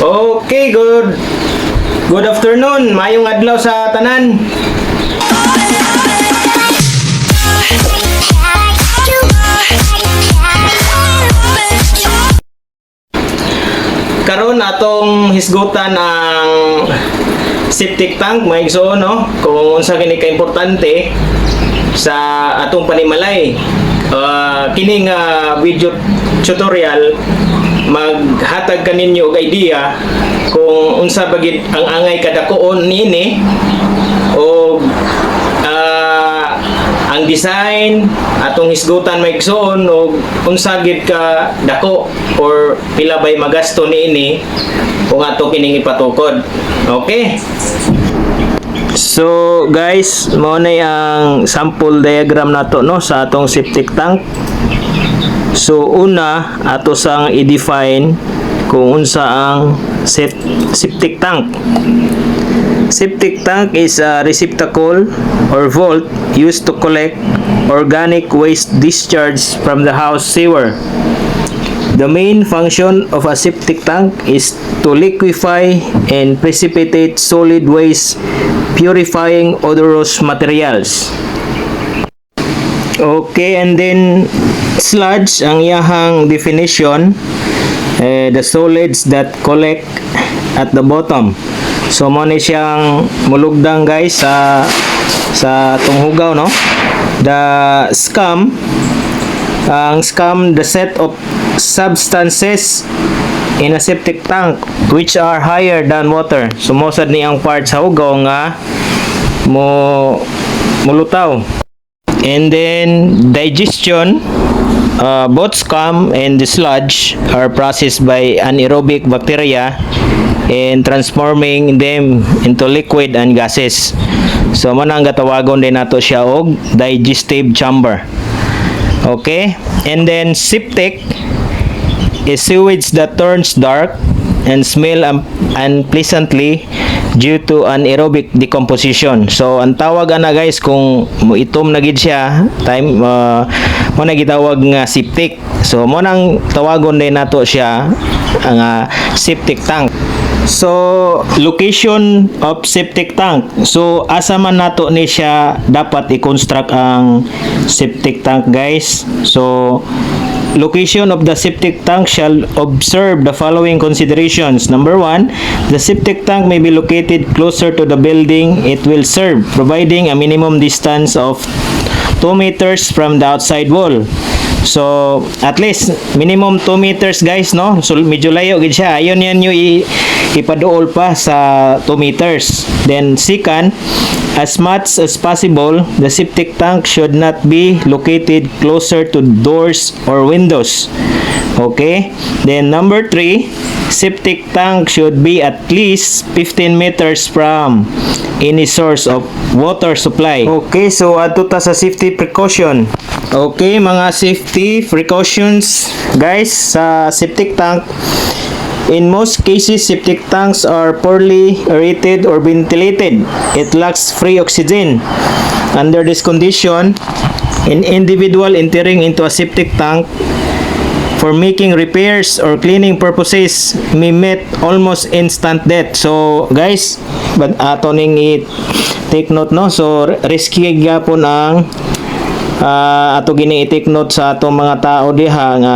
Okay, good afternoon. Mayong adlaw sa tanan. Karon atong hisgutan ang septic tank mga igsoon, no? Kung unsa gini ka importante sa atong panimalay. Kini nga video tutorial maghatag kaninyo og idea kung unsa bagid ang angay kadakoon niini o ang design atong hisgutan maigsoon o unsa gid ka dako or pila bay magasto niini kung ato kining ipatukod. Okay? So guys, mao na ang sample diagram nato, no, sa atong septic tank. So una ato sang i-define kung unsa ang septic tank. Septic tank is a receptacle or vault used to collect organic waste discharge from the house sewer. The main function of a septic tank is to liquefy and precipitate solid waste, purifying odorous materials. Okay, and then sludge ang iyahang definition, the solids that collect at the bottom. So mo ni siyang mulugdang guys sa tunghugaw, no? The scum, the set of substances in a septic tank which are higher than water. So mosad ni ang part sa hugaw nga mulutaw. And then digestion, both scum and the sludge are processed by anaerobic bacteria and transforming them into liquid and gases. So mo nang gatawagon din nato siya og digestive chamber. Okay? And then septic is sewage that turns dark and smell unpleasantly due to anaerobic decomposition. So ang tawag ana guys kung itom na gid siya time mo na gitawag nga septic. So mo nang tawagon din nato siya ang septic tank. So location of septic tank. So asa man nato ni siya dapat i-construct ang septic tank guys. So location of the septic tank shall observe the following considerations. Number 1, the septic tank may be located closer to the building it will serve, providing a minimum distance of 2 meters from the outside wall. So, at least minimum 2 meters guys, no? So, medyo layo gid siya. Ayon yan yung ipaduol pa sa 2 meters. Then, second, as much as possible, the septic tank should not be located closer to doors or windows. Okay? Then, number 3, septic tank should be at least 15 meters from any source of water supply. Okay, so ato ta sa safety precaution. Okay, mga safety precautions guys sa septic tank. In most cases, septic tanks are poorly aerated or ventilated. It lacks free oxygen. Under this condition, an individual entering into a septic tank for making repairs or cleaning purposes may meet almost instant death. So guys, ato ning take note, no? So risky gyapon ang ato gini i-take note sa atong mga tao diha nga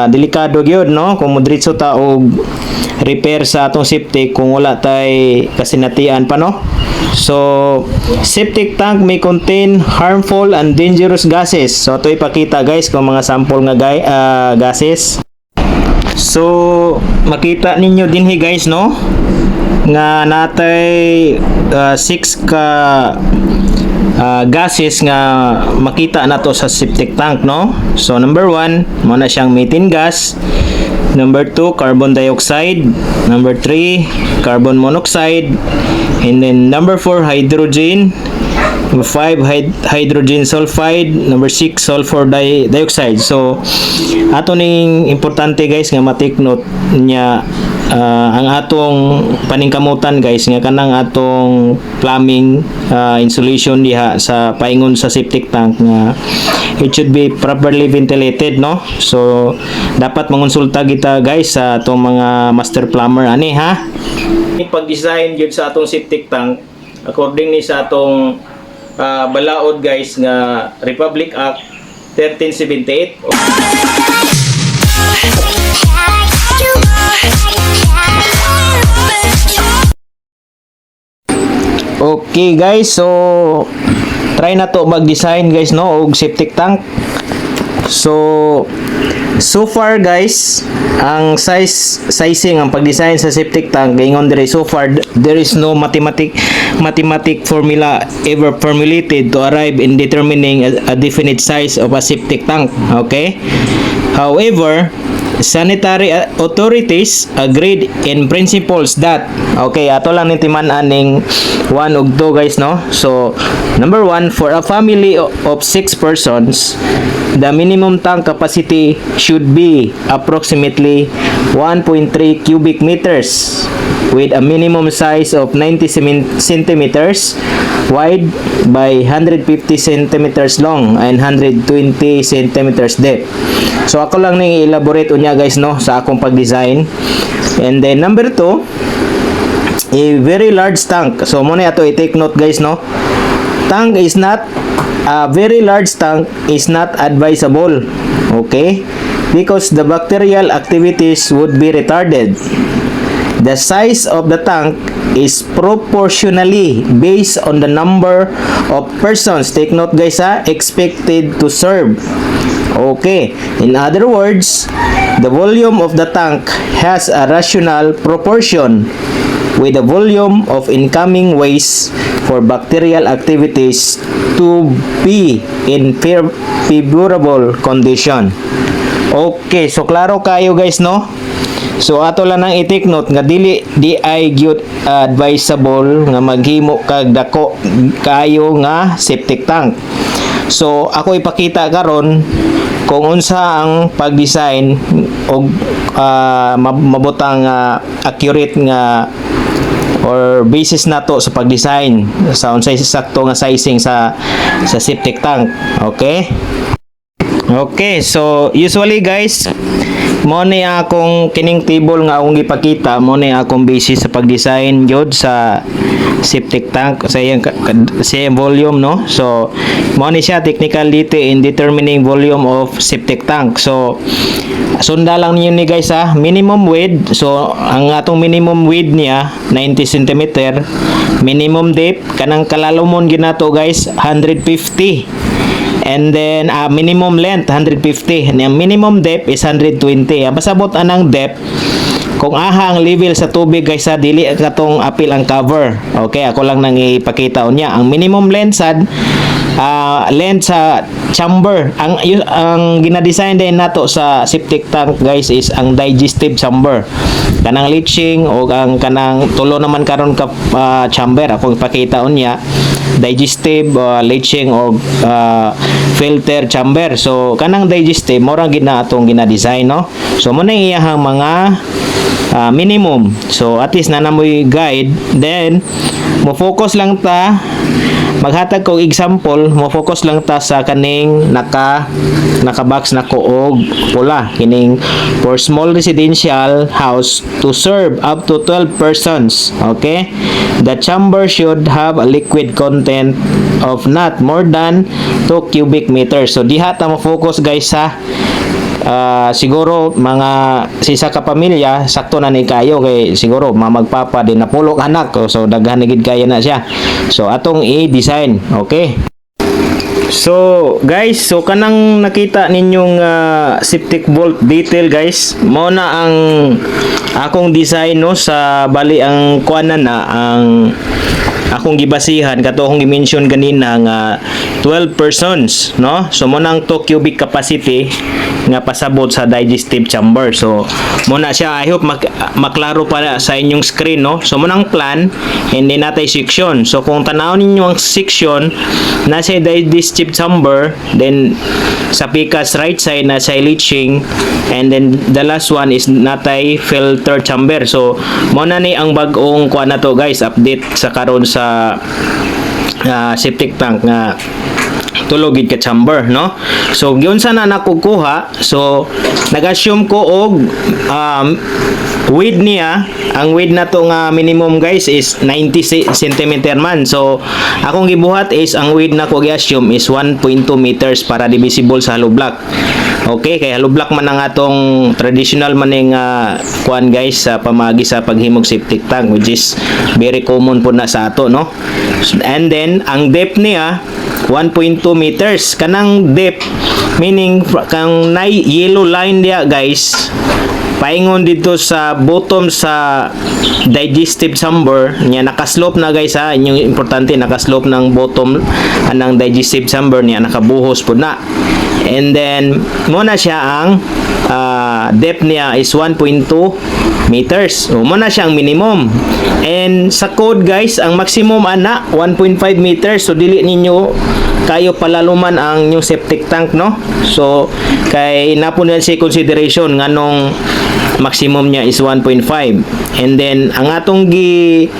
delikado gyud, no, kung modritso ta og repair sa atong septic kung wala tay kasinatian pa, no. So septic tank may contain harmful and dangerous gases. So ato ipakita guys kung mga sample nga gases. So makita ninyo dinhi guys, no, nga natay 6 ka gases nga makita nato sa septic tank, no. So number 1 mo na siyang methane gas, number 2 carbon dioxide, number 3 carbon monoxide, and then number 4 hydrogen, 5 hydrogen sulfide, number 6 sulfur dioxide. So ato ning importante guys nga ma-take note nya ang atong paningkamutan guys nga kanang atong plumbing insulation diha sa paingon sa septic tank nga it should be properly ventilated, no? So dapat mangonsulta kita guys sa atong mga master plumber ani ha. Pag-design gyud sa atong septic tank according ni sa atong balaod guys nga Republic Act 1378. Okay guys, so try na to mag-design guys no og septic tank. So far guys, ang sizing ang pag-design sa septic tank gaingon dire so far there is no mathematic formula ever formulated to arrive in determining a definite size of a septic tank. Okay? However, sanitary authorities agreed in principles that okay ato lang nitiman aning 1 ug 2 guys no. So number 1, for a family of 6 persons, the minimum tank capacity should be approximately 1.3 cubic meters with a minimum size of 90 centimeters wide by 150 centimeters long and 120 centimeters depth. So ako lang ning elaborate unya guys no sa akong pag-design. And then number 2, a very large tank. So mo na ato i-take note guys no. A very large tank is not advisable. Okay? Because the bacterial activities would be retarded. The size of the tank is proportionally based on the number of persons, take note guys ha, expected to serve. Okay, in other words, the volume of the tank has a rational proportion with the volume of incoming waste for bacterial activities to be in favorable condition. Okay, so klaro kayo guys no. So ato lang nang i-take note nga di ay gyud advisable nga maghimo kag dako kayo nga septic tank. So ako ipakita karon kung unsa ang pag-design og mabutang accurate nga or basis nato sa pag-design sa unsay sakto nga sizing sa septic tank. Okay? Okay, so usually guys, mo ni akong kining table nga akong gipakita, mo ni akong basis sa pag-design jud sa septic tank sa iyang volume no. So mo ni siya technicality in determining volume of septic tank. So sunda lang niyo ni guys ha, minimum width. So ang atong minimum width niya 90 cm, minimum depth kanang kalalumon ginato guys 150. And then minimum length 150. Ang minimum depth is 120. Pasabot anang depth kung aha ang level sa tubig guys sa dili katong apil ang cover. Okay, ako lang nang ipakita unya. Ang minimum length sa chamber. Ang gina-design din nato sa septic tank guys is ang digestive chamber. Kanang leaching o ang kanang tulo naman karon ka chamber ako ipakita unya. Digestive, leaching or filter chamber. So kanang digestive mo ra gid na atong gina-design no. So mo na iyahang mga minimum. So at least na namoy guide. Then mo focus lang ta maghatag ko example, mo focus lang ta sa kaning naka-box na kuog pula kining for small residential house to serve up to 12 persons. Okay? The chamber should have a liquid content of not more than 2 cubic meters. So diha ta mo focus guys sa siguro mga sisa ka pamilya sakto na ni kayo kay siguro magpapa din na pulok anak so daghan gid kaya na siya. So atong i-design. Okay? So guys, so kanang nakita ninyong septic vault detail guys, mo na ang akong design no sa bali ang kuanan na ang akong gibasihan kato akong gi-mention kanina nga 12 persons, no? So mo nang 2 cubic capacity nga pasabot sa digestive chamber. So muna siya, I hope maklaro pa sa inyong screen, no? So mo nang plan and then natay section. So kung tanaw ninyo ang section na sa digestive chamber, then sa pikas right side na sa leaching, and then the last one is natay filter chamber. So mo na ni ang bag-ong kuha na to guys, update sa karon sa septic tank nga tulogid ka chamber, no? So giun sana nakukuha, so nag-assume ko og width niya, ang width na to nga minimum guys is 90 cm man. So akong gibuhat is ang width na ko gi-assume is 1.2 meters para divisible sa hollow block. Okay, kaya hollow block man ang atong traditional maning kuan guys sa pamagi sa paghimog septic tank, which is very common po na sa ato, no? And then ang depth niya 1.2 meters. Kanang depth meaning kang nay yellow line dia guys, paingon dito sa bottom sa digestive chamber niya, nakaslope na guys ha, inyong importante, nakaslope ng bottom anang digestive chamber niya, nakabuhos po na. And then muna siya ang depth niya is 1.2 meters. So muna siya ang minimum. And sa code guys, ang maximum ana 1.5 meters. So dili ninyo kayo palaluman ang new septic tank, no? So kay napo nila si consideration nganong maximum niya is 1.5. And then ang atong gi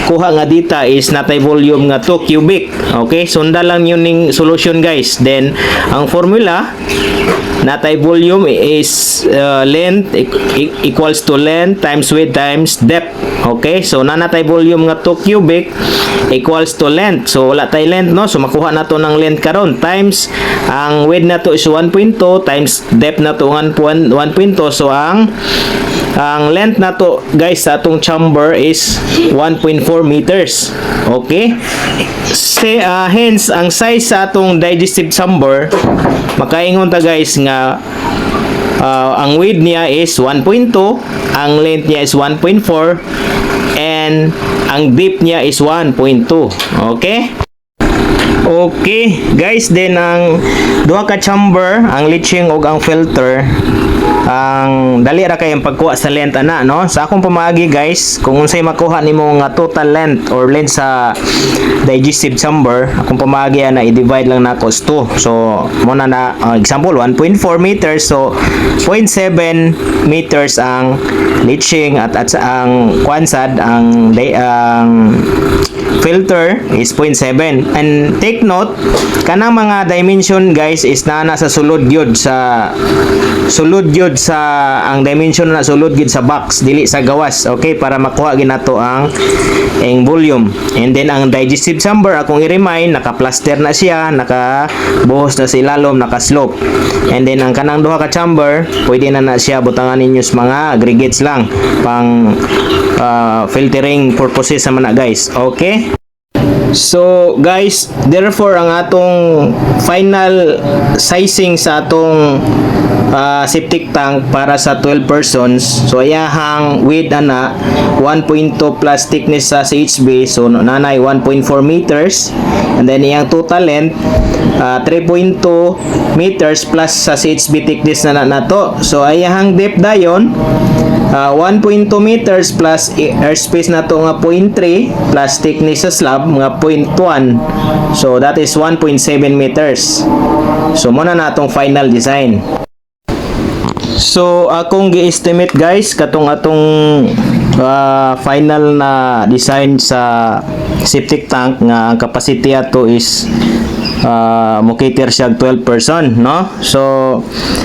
kuha nga dita is natay volume nga 2 cubic. Okay, sunda lang yun ning solution guys. Then ang formula natay volume is length equals to length times width times depth. Okay, so natay volume nga 2 cubic equals to length. So wala tay length, no? So makuha nato ng length karon times ang width nato is 1.2 times depth nato 1.2. So ang length nato guys sa atong chamber is 1.4 meters. Okay? Hence ang size sa atong digestive chamber, makaingon ta guys nga ang width niya is 1.2, ang length niya is 1.4, and ang depth niya is 1.2. Okay? Okay, guys, then ang duha ka chamber, ang leaching ug ang filter, ang dali ra kay ang pagkuha sa length ana, no? Sa akong pamagi guys, kung unsay makuha nimo nga total length or length sa digestive chamber, akong pamagi ana i-divide lang nako sa 2. So mo na example 1.4 meters, so 0.7 meters ang leaching at ang kwansad ang filter is 0.7. And take note, kanang mga dimension guys is na nasa sulod gyud sa ang dimension na sulod gyud sa box, dili sa gawas. Okay, para makuha ginato ang volume. And then ang digestive chamber, akong i-remind, naka-plaster na siya, nakabuhos na sa ilalom, naka-slope. And then ang kanang duha ka chamber, pwede na siya butangan ninyo sa mga aggregates lang pang filtering purposes sa mana guys. Okay? So guys, therefore ang atong final sizing sa atong septic tank para sa 12 persons, so ayahang width ana 1.2 plus thickness sa CHB, so nanay 1.4 meters, and then iyang total length 3.2 meters plus sa CHB thickness na nato. So ayahang depth dayon 1.2 meters plus airspace na to nga 0.3 plus thickness sa slab nga 0.1, so that is 1.7 meters. So muna na atong final design. So akong gi-estimate guys katong atong final na design sa septic tank nga ang capacity ato is mokater siya 12 person, no? So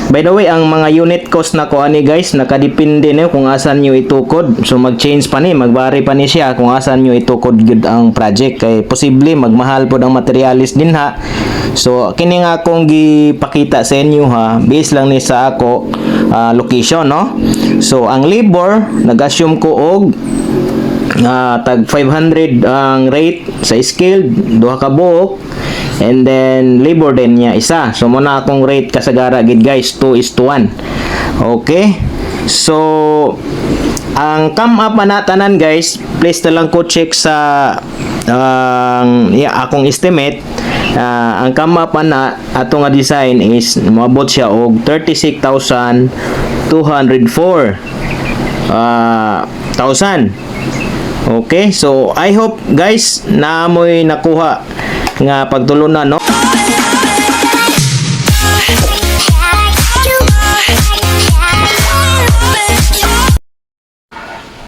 by the way, ang mga unit cost na ko ani guys, nakadepende niyo kung asan niyo itukod. So mag-change pa ni, magbari pa ni siya kung asan niyo itukod gud ang project, kay posible magmahal pod ang materialis din ha. So kini nga akong gipakita sa inyo ha, based lang ni sa ako location, no? So ang labor nag-assume ko og tag 500 ang rate sa skilled, duha ka buok, and then labor din niya isa. So muna akong rate kasagara gid guys, 2:1. Okay, so ang come up na tanan guys, please na lang ko check sa akong estimate. ang come up na ato nga design is moabot siya og 36,204 thousand. Okay, so I hope guys na mo'y nakuha nga pagtulunan, no?